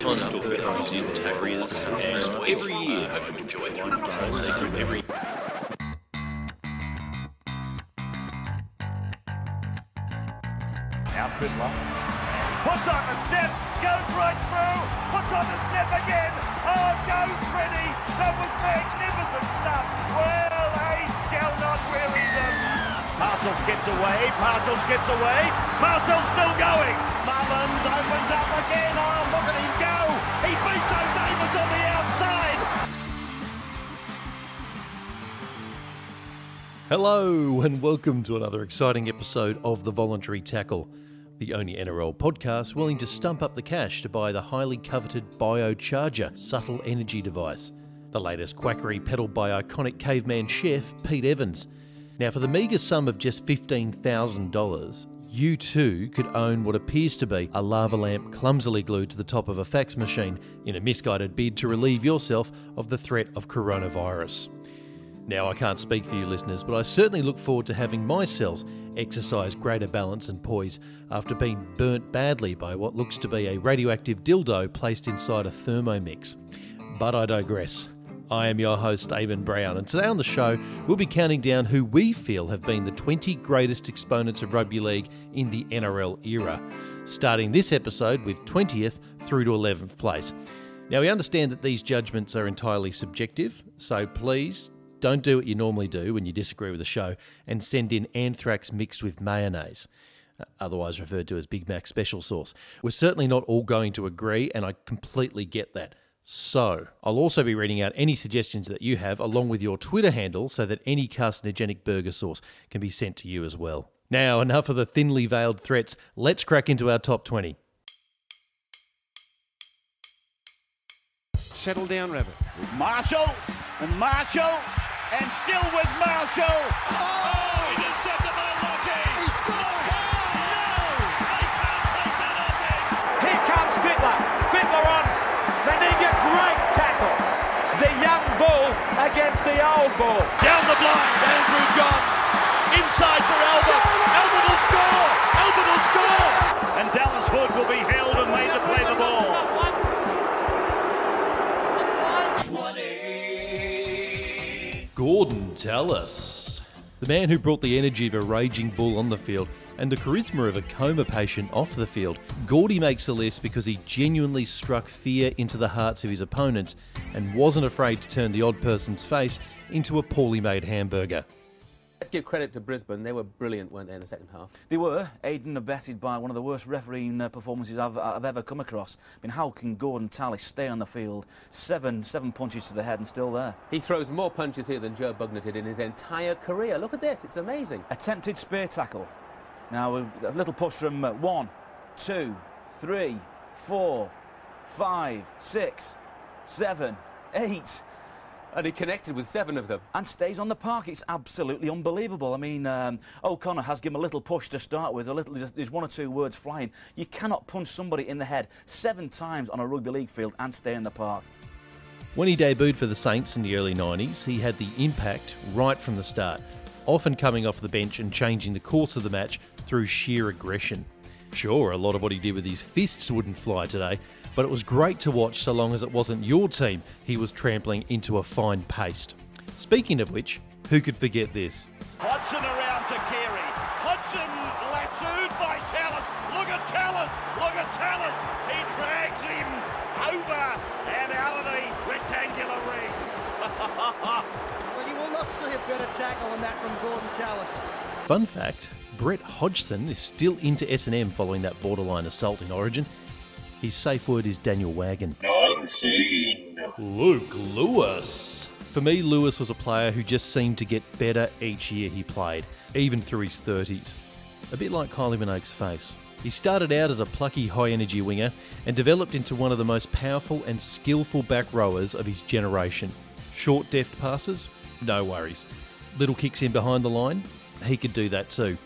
trying to talk about New Zealand Terriers, and every year, I hope you enjoy it. I'm not trying to say every. Now Fiddler. Puts on the step, goes right through, puts on the step again. Oh, goes Freddie. That was magnificent stuff. Well, they shall not weary them. Parcels gets away, Parcels still going. Mullins opens up again. Oh, look at him go. He beats O'Davis on the outside. Hello and welcome to another exciting episode of the Voluntary Tackle, the only NRL podcast willing to stump up the cash to buy the highly coveted Biocharger subtle energy device, the latest quackery peddled by iconic caveman chef Pete Evans. Now, for the meagre sum of just $15,000, you too could own what appears to be a lava lamp clumsily glued to the top of a fax machine in a misguided bid to relieve yourself of the threat of coronavirus. Now, I can't speak for you listeners, but I certainly look forward to having my cells exercise greater balance and poise after being burnt badly by what looks to be a radioactive dildo placed inside a Thermomix. But I digress. I am your host, Eamon Brown, and today on the show, we'll be counting down who we feel have been the 20 greatest exponents of rugby league in the NRL era, starting this episode with 20th through to 11th place. Now, we understand that these judgments are entirely subjective, so please don't do what you normally do when you disagree with the show and send in anthrax mixed with mayonnaise, otherwise referred to as Big Mac special sauce. We're certainly not all going to agree, and I completely get that. So, I'll also be reading out any suggestions that you have along with your Twitter handle so that any carcinogenic burger sauce can be sent to you as well. Now, enough of the thinly veiled threats. Let's crack into our top 20. Settle down, Rabbit. Marshall, and still with Marshall. Oh, he just set them unlucky. He scored. Oh, no. They can't take that off him. Here comes Fiddler. Fiddler on. Meninga, great tackle. The young bull against the old bull. Down the blind, Andrew John. Inside for Albert. Albert will score. And Dallas Hood will be held and made to play the ball. Gordon Tallis, the man who brought the energy of a raging bull on the field and the charisma of a coma patient off the field. Gordy makes the list because he genuinely struck fear into the hearts of his opponents and wasn't afraid to turn the odd person's face into a poorly made hamburger. Let's give credit to Brisbane. They were brilliant, weren't they, in the second half? They were, aided and abetted by one of the worst refereeing performances I've ever come across. I mean, how can Gordon Tallis stay on the field? Seven punches to the head and still there. He throws more punches here than Joe Bugner did in his entire career. Look at this, it's amazing. Attempted spear tackle. Now, a little push from 1, 2, 3, 4, 5, 6, 7, 8... And he connected with 7 of them. And stays on the park. It's absolutely unbelievable. I mean, O'Connor has given a little push to start with. There's 1 or 2 words flying. You cannot punch somebody in the head 7 times on a rugby league field and stay in the park. When he debuted for the Saints in the early 90s, he had the impact right from the start, often coming off the bench and changing the course of the match through sheer aggression. Sure, a lot of what he did with his fists wouldn't fly today, but it was great to watch so long as it wasn't your team he was trampling into a fine paste. Speaking of which, who could forget this? Hodgson around to Carey. Hodgson lassoed by Tallis. Look at Tallis. He drags him over and out of the rectangular ring. Well, you will not see a better tackle than that from Gordon Tallis. Fun fact, Brett Hodgson is still into S&M following that borderline assault in Origin. His safe word is Daniel Wagon. 19. Luke Lewis. For me, Lewis was a player who just seemed to get better each year he played, even through his 30s. A bit like Kylie Minogue's face. He started out as a plucky high-energy winger and developed into one of the most powerful and skillful back rowers of his generation. Short, deft passes? No worries. Little kicks in behind the line? He could do that too.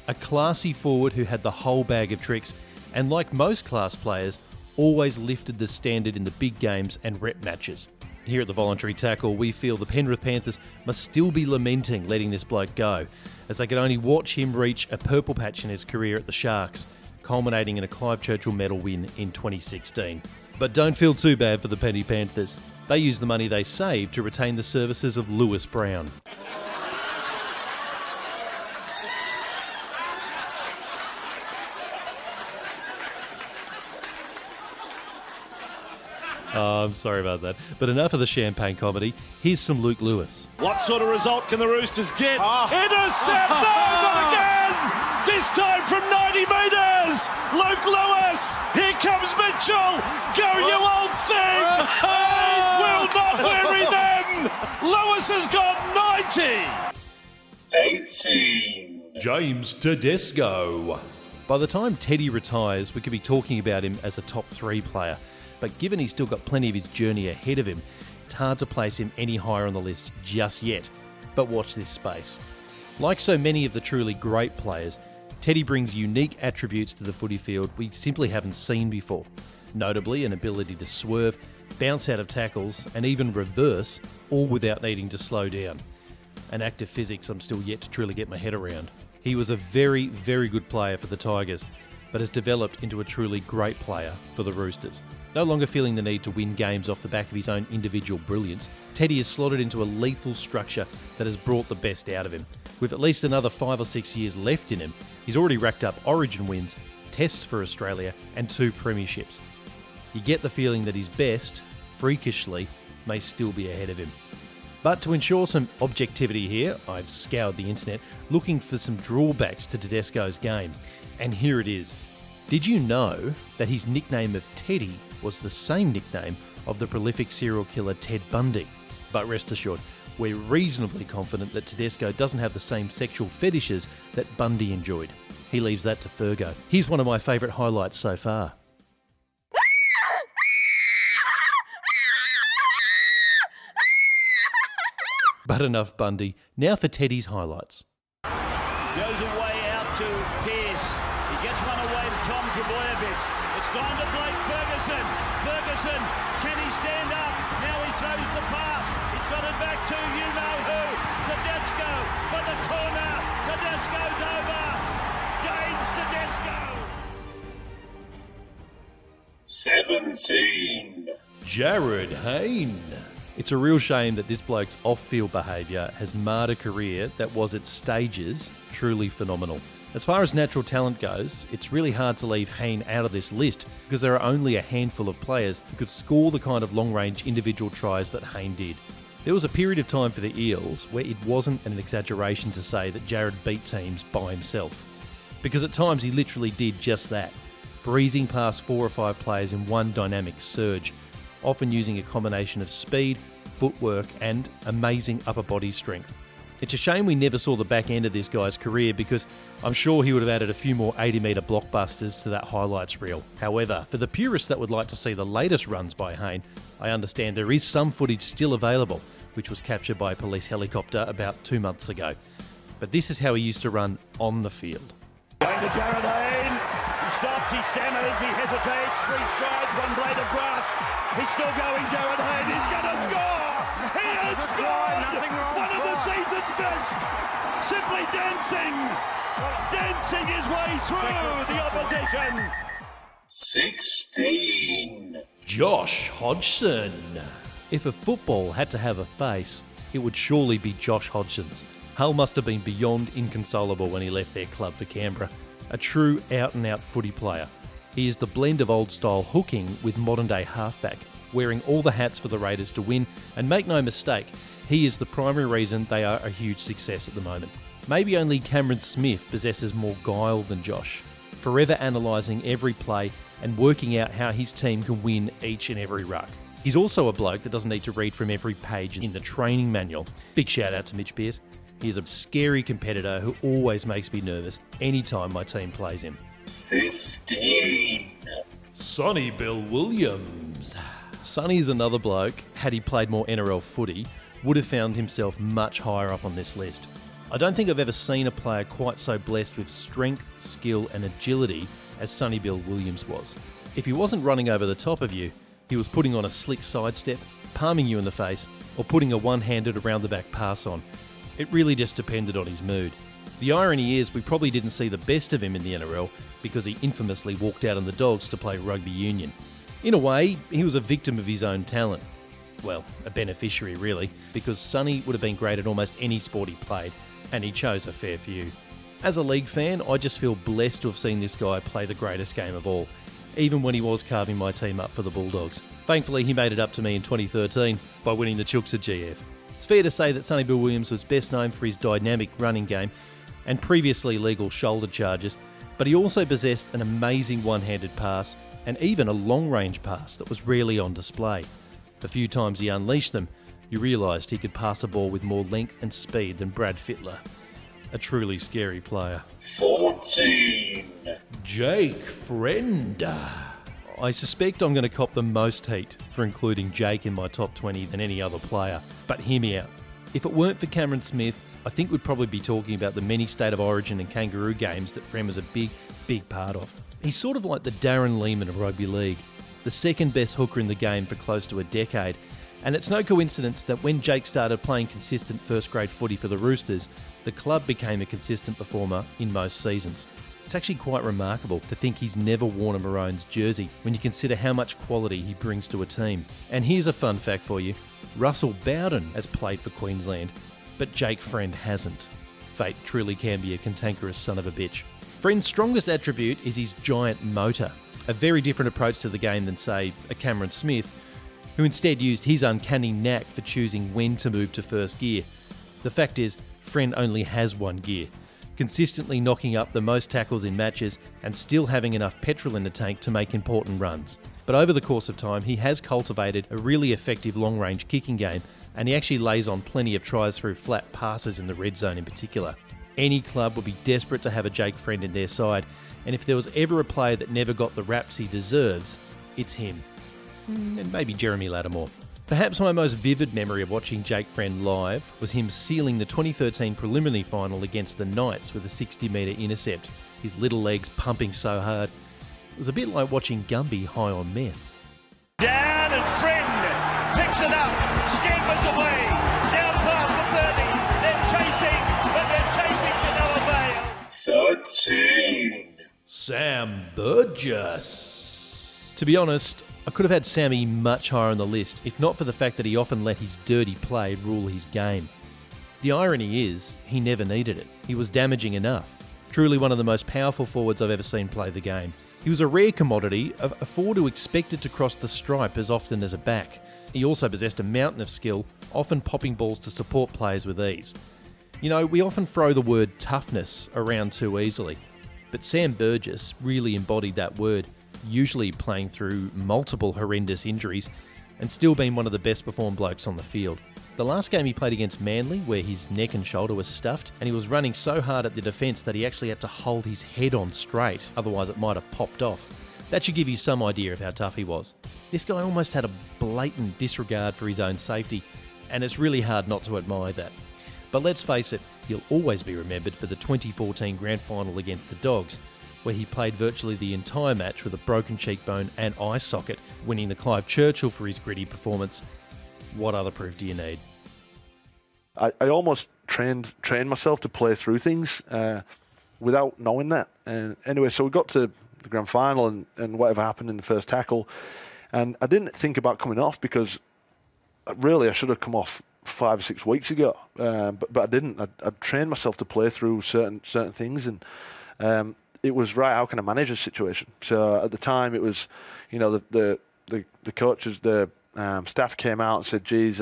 A classy forward who had the whole bag of tricks and, like most class players, always lifted the standard in the big games and rep matches. Here at the Voluntary Tackle, we feel the Penrith Panthers must still be lamenting letting this bloke go, as they could only watch him reach a purple patch in his career at the Sharks. culminating in a Clive Churchill medal win in 2016. But don't feel too bad for the Penny Panthers. They used the money they saved to retain the services of Lewis Brown. Oh, I'm sorry about that. But enough of the champagne comedy. Here's some Luke Lewis. What sort of result can the Roosters get? Intercept! No, not again! This time from 90 metres! Luke Lewis! Here comes Mitchell! Go, you old thing! He will not bury them! Lewis has got 90! 18. James Tedesco. By the time Teddy retires, we could be talking about him as a top 3 player. But given he's still got plenty of his journey ahead of him, it's hard to place him any higher on the list just yet. But watch this space. Like so many of the truly great players, Teddy brings unique attributes to the footy field we simply haven't seen before. Notably, an ability to swerve, bounce out of tackles, and even reverse, all without needing to slow down. An act of physics I'm still yet to truly get my head around. He was a very, very good player for the Tigers, but has developed into a truly great player for the Roosters. No longer feeling the need to win games off the back of his own individual brilliance, Teddy has slotted into a lethal structure that has brought the best out of him. With at least another 5 or 6 years left in him, he's already racked up Origin wins, tests for Australia, and 2 premierships. You get the feeling that his best, freakishly, may still be ahead of him. But to ensure some objectivity here, I've scoured the internet looking for some drawbacks to Tedesco's game. And here it is. Did you know that his nickname of Teddy was the same nickname of the prolific serial killer Ted Bundy? But rest assured, we're reasonably confident that Tedesco doesn't have the same sexual fetishes that Bundy enjoyed. He leaves that to Fergo. Here's one of my favourite highlights so far. But enough Bundy. Now for Teddy's highlights. Goes away out to Pearce. He gets one away to Tom Trbojevic. It's gone to Blake Ferguson. Ferguson, can he stand up? Now he throws the pass. He's got it back to you-know-who. Tedesco for the corner. Tedesco's over. James Tedesco. 17. Jared Hayne. It's a real shame that this bloke's off-field behaviour has marred a career that was at stages truly phenomenal. As far as natural talent goes, it's really hard to leave Hayne out of this list because there are only a handful of players who could score the kind of long-range individual tries that Hayne did. There was a period of time for the Eels where it wasn't an exaggeration to say that Jared beat teams by himself. Because at times he literally did just that, breezing past 4 or 5 players in one dynamic surge, often using a combination of speed, footwork and amazing upper body strength. It's a shame we never saw the back end of this guy's career because I'm sure he would have added a few more 80-metre blockbusters to that highlights reel. However, for the purists that would like to see the latest runs by Hayne, I understand there is some footage still available, which was captured by a police helicopter about 2 months ago. But this is how he used to run on the field. Going to Jared Hayne. He stops, he stammers, he hesitates. 3 strides, 1 blade of grass. He's still going, Jared Hayne. He's going to score! He has scored! One of the season's best! Simply dancing! Dancing his way through the opposition! 16. Josh Hodgson. If a football had to have a face, it would surely be Josh Hodgson's. Hull must have been beyond inconsolable when he left their club for Canberra. A true out-and-out footy player. He is the blend of old-style hooking with modern-day halfback, wearing all the hats for the Raiders to win, and make no mistake, he is the primary reason they are a huge success at the moment. Maybe only Cameron Smith possesses more guile than Josh, forever analysing every play and working out how his team can win each and every ruck. He's also a bloke that doesn't need to read from every page in the training manual. Big shout out to Mitch Pearce. He is a scary competitor who always makes me nervous anytime my team plays him. 15. Sonny Bill Williams. Sonny is another bloke, had he played more NRL footy, would have found himself much higher up on this list. I don't think I've ever seen a player quite so blessed with strength, skill and agility as Sonny Bill Williams was. If he wasn't running over the top of you, he was putting on a slick sidestep, palming you in the face, or putting a one-handed around the back pass on. It really just depended on his mood. The irony is we probably didn't see the best of him in the NRL because he infamously walked out on the Dogs to play rugby union. In a way, he was a victim of his own talent. Well, a beneficiary really, because Sonny would have been great at almost any sport he played, and he chose a fair few. As a league fan, I just feel blessed to have seen this guy play the greatest game of all, even when he was carving my team up for the Bulldogs. Thankfully, he made it up to me in 2013 by winning the Chooks at GF. It's fair to say that Sonny Bill Williams was best known for his dynamic running game and previously legal shoulder charges, but he also possessed an amazing one-handed pass and even a long-range pass that was rarely on display. The few times he unleashed them, you realised he could pass a ball with more length and speed than Brad Fittler. A truly scary player. 14. Jake Friend. I suspect I'm going to cop the most heat for including Jake in my top 20 than any other player. But hear me out. If it weren't for Cameron Smith, I think we'd probably be talking about the many State of Origin and Kangaroo games that Friend was a big part of. He's sort of like the Darren Lehman of rugby league, the second best hooker in the game for close to a decade. And it's no coincidence that when Jake started playing consistent first grade footy for the Roosters, the club became a consistent performer in most seasons. It's actually quite remarkable to think he's never worn a Maroons jersey when you consider how much quality he brings to a team. And here's a fun fact for you. Russell Bowden has played for Queensland, but Jake Friend hasn't. Fate truly can be a cantankerous son of a bitch. Friend's strongest attribute is his giant motor, a very different approach to the game than, say, a Cameron Smith, who instead used his uncanny knack for choosing when to move to first gear. The fact is, Friend only has one gear, consistently knocking up the most tackles in matches and still having enough petrol in the tank to make important runs. But over the course of time, he has cultivated a really effective long-range kicking game, and he actually lays on plenty of tries through flat passes in the red zone in particular. Any club would be desperate to have a Jake Friend in their side, and if there was ever a player that never got the raps he deserves, it's him. And maybe Jeremy Lattimore. Perhaps my most vivid memory of watching Jake Friend live was him sealing the 2013 preliminary final against the Knights with a 60-metre intercept, his little legs pumping so hard. It was a bit like watching Gumby high on meth. Down and Friend picks it up, scampers away, down past the 30, they're chasing, but they're chasing to no avail. 13. Sam Burgess. To be honest, I could have had Sammy much higher on the list, if not for the fact that he often let his dirty play rule his game. The irony is, he never needed it. He was damaging enough. Truly one of the most powerful forwards I've ever seen play the game. He was a rare commodity, a forward who expected to cross the stripe as often as a back. He also possessed a mountain of skill, often popping balls to support players with ease. You know, we often throw the word toughness around too easily, but Sam Burgess really embodied that word, usually playing through multiple horrendous injuries and still being one of the best performed blokes on the field. The last game he played against Manly, where his neck and shoulder was stuffed, and he was running so hard at the defence that he actually had to hold his head on straight, otherwise it might have popped off. That should give you some idea of how tough he was. This guy almost had a blatant disregard for his own safety, and it's really hard not to admire that. But let's face it, he'll always be remembered for the 2014 Grand Final against the Dogs, where he played virtually the entire match with a broken cheekbone and eye socket, winning the Clive Churchill for his gritty performance. What other proof do you need? I almost trained myself to play through things without knowing that. And anyway, so we got to the grand final and whatever happened in the first tackle, and I didn't think about coming off because really I should have come off 5 or 6 weeks ago, but I didn't. I trained myself to play through certain things, and it was right. How can I manage a situation? So at the time, it was, you know, the coaches, the staff came out and said, "Geez,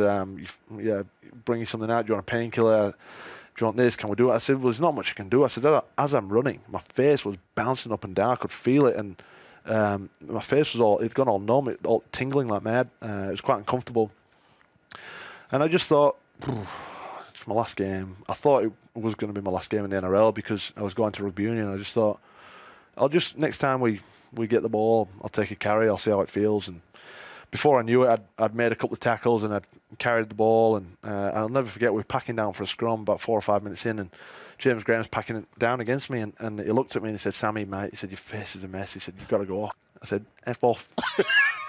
bring you something out. Do you want a painkiller? Do you want this? Can we do it?" I said, "Well, there's not much I can do." I said, as I'm running, my face was bouncing up and down. I could feel it, and my face was it'd gone all numb, all tingling like mad. It was quite uncomfortable, and I just thought, it's my last game. I thought it was going to be my last game in the NRL because I was going to rugby union. I just thought, next time we get the ball, I'll take a carry. I'll see how it feels. And before I knew it, I'd made a couple of tackles and I'd carried the ball. And I'll never forget, we were packing down for a scrum about 4 or 5 minutes in, and James Graham's packing it down against me. And he looked at me and he said, "Sammy, mate," he said, "your face is a mess." He said, "You've got to go off." I said, "F off."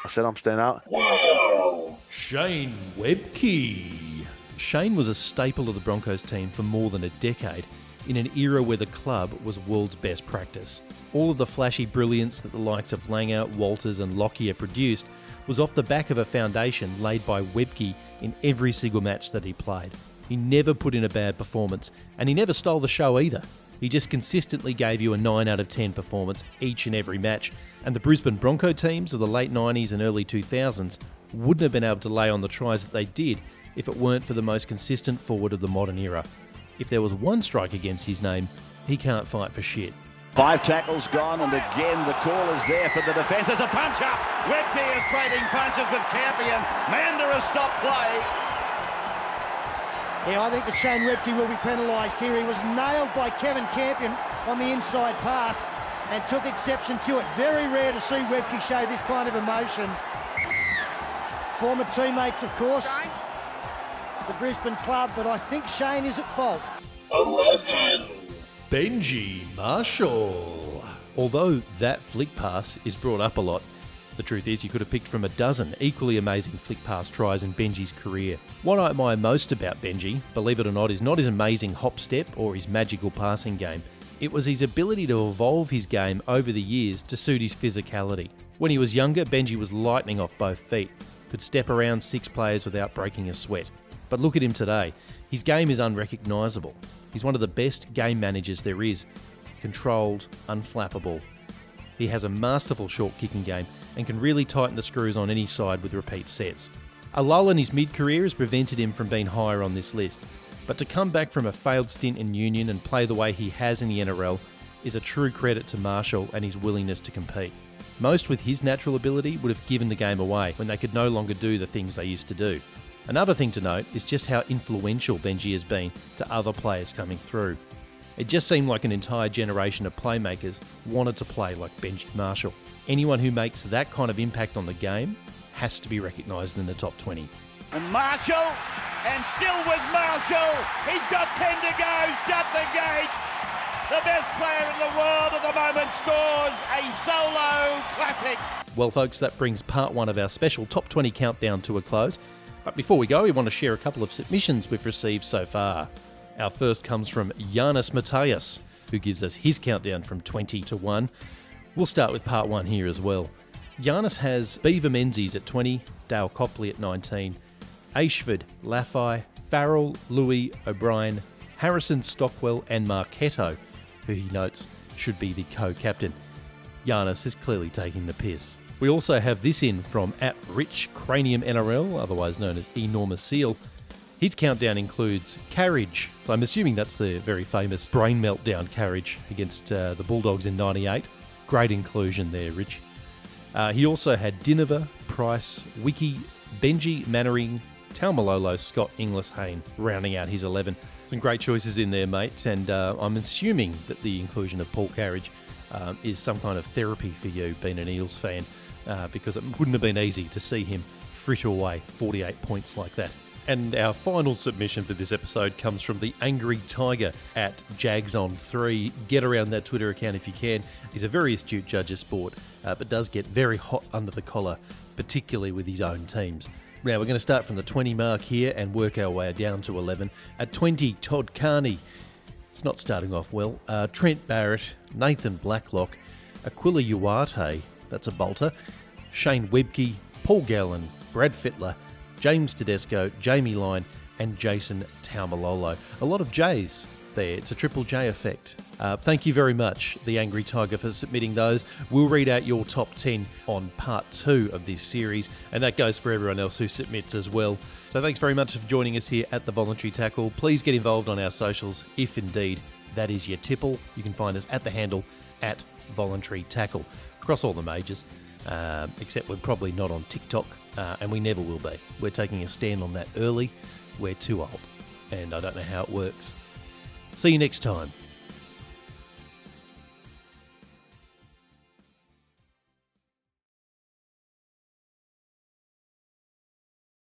I said, "I'm staying out." Wow. Shane Webke. Shane was a staple of the Broncos team for more than a decade. in an era where the club was world's best practice. All of the flashy brilliance that the likes of Langer, Walters and Lockyer produced was off the back of a foundation laid by Webke in every single match that he played. He never put in a bad performance, and he never stole the show either. He just consistently gave you a 9 out of 10 performance each and every match, and the Brisbane Bronco teams of the late 90s and early 2000s wouldn't have been able to lay on the tries that they did if it weren't for the most consistent forward of the modern era. If there was one strike against his name, he can't fight for shit. 5 tackles gone, and again the call is there for the defence. It's a punch-up. Webke is trading punches with Campion. Mander has stopped play. Yeah, I think that Shane Webke will be penalised here. He was nailed by Kevin Campion on the inside pass and took exception to it. Very rare to see Webke show this kind of emotion. Former teammates, of course, the Brisbane club, but I think Shane is at fault. 11. Benji Marshall. Although that flick pass is brought up a lot, the truth is you could have picked from a dozen equally amazing flick pass tries in Benji's career. What I admire most about Benji, believe it or not, is not his amazing hop step or his magical passing game. It was his ability to evolve his game over the years to suit his physicality. When he was younger, Benji was lightning off both feet, could step around 6 players without breaking a sweat. But look at him today. His game is unrecognisable. He's one of the best game managers there is. Controlled, unflappable. He has a masterful short kicking game and can really tighten the screws on any side with repeat sets. A lull in his mid-career has prevented him from being higher on this list, but to come back from a failed stint in Union and play the way he has in the NRL is a true credit to Marshall and his willingness to compete. Most with his natural ability would have given the game away when they could no longer do the things they used to do. Another thing to note is just how influential Benji has been to other players coming through. It just seemed like an entire generation of playmakers wanted to play like Benji Marshall. Anyone who makes that kind of impact on the game has to be recognised in the top 20. And Marshall, and still with Marshall. He's got 10 to go. Shut the gate. The best player in the world at the moment scores a solo classic. Well, folks, that brings part 1 of our special top 20 countdown to a close. But before we go, we want to share a couple of submissions we've received so far. Our first comes from Giannis Matthias, who gives us his countdown from 20 to 1. We'll start with part 1 here as well. Giannis has Beaver Menzies at 20, Dale Copley at 19, Ashford, Laffey, Farrell, Louis, O'Brien, Harrison, Stockwell and Marketo, who he notes should be the co-captain. Giannis is clearly taking the piss. We also have this in from @RichCraniumNRL, otherwise known as Enormous Seal. His countdown includes Carriage. I'm assuming that's the very famous brain meltdown Carriage against the Bulldogs in '98. Great inclusion there, Rich. He also had Dinova, Price, Wiki, Benji, Mannering, Taumalolo, Scott, Inglis, Hayne, rounding out his 11. Some great choices in there, mate, and I'm assuming that the inclusion of Paul Carriage is some kind of therapy for you, being an Eels fan, because it wouldn't have been easy to see him fritter away 48 points like that. And our final submission for this episode comes from the Angry Tiger at JagsOn3. Get around that Twitter account if you can. He's a very astute judge of sport, but does get very hot under the collar, particularly with his own teams. Now, we're going to start from the 20 mark here and work our way down to 11. At 20, Todd Carney. It's not starting off well. Trent Barrett, Nathan Blacklock, Aquila Uarte, that's a bolter, Shane Webke, Paul Gallen, Brad Fittler, James Tedesco, Jamie Lyne and Jason Taumalolo. A lot of J's there. It's a triple J effect. Thank you very much, the Angry Tiger, for submitting those. We'll read out your top 10 on part 2 of this series, and that goes for everyone else who submits as well. So thanks very much for joining us here at the Voluntary Tackle. Please get involved on our socials if indeed that is your tipple. You can find us at the handle at Voluntary Tackle across all the majors, except we're probably not on TikTok. And we never will be. We're taking a stand on that early. We're too old. And I don't know how it works. See you next time.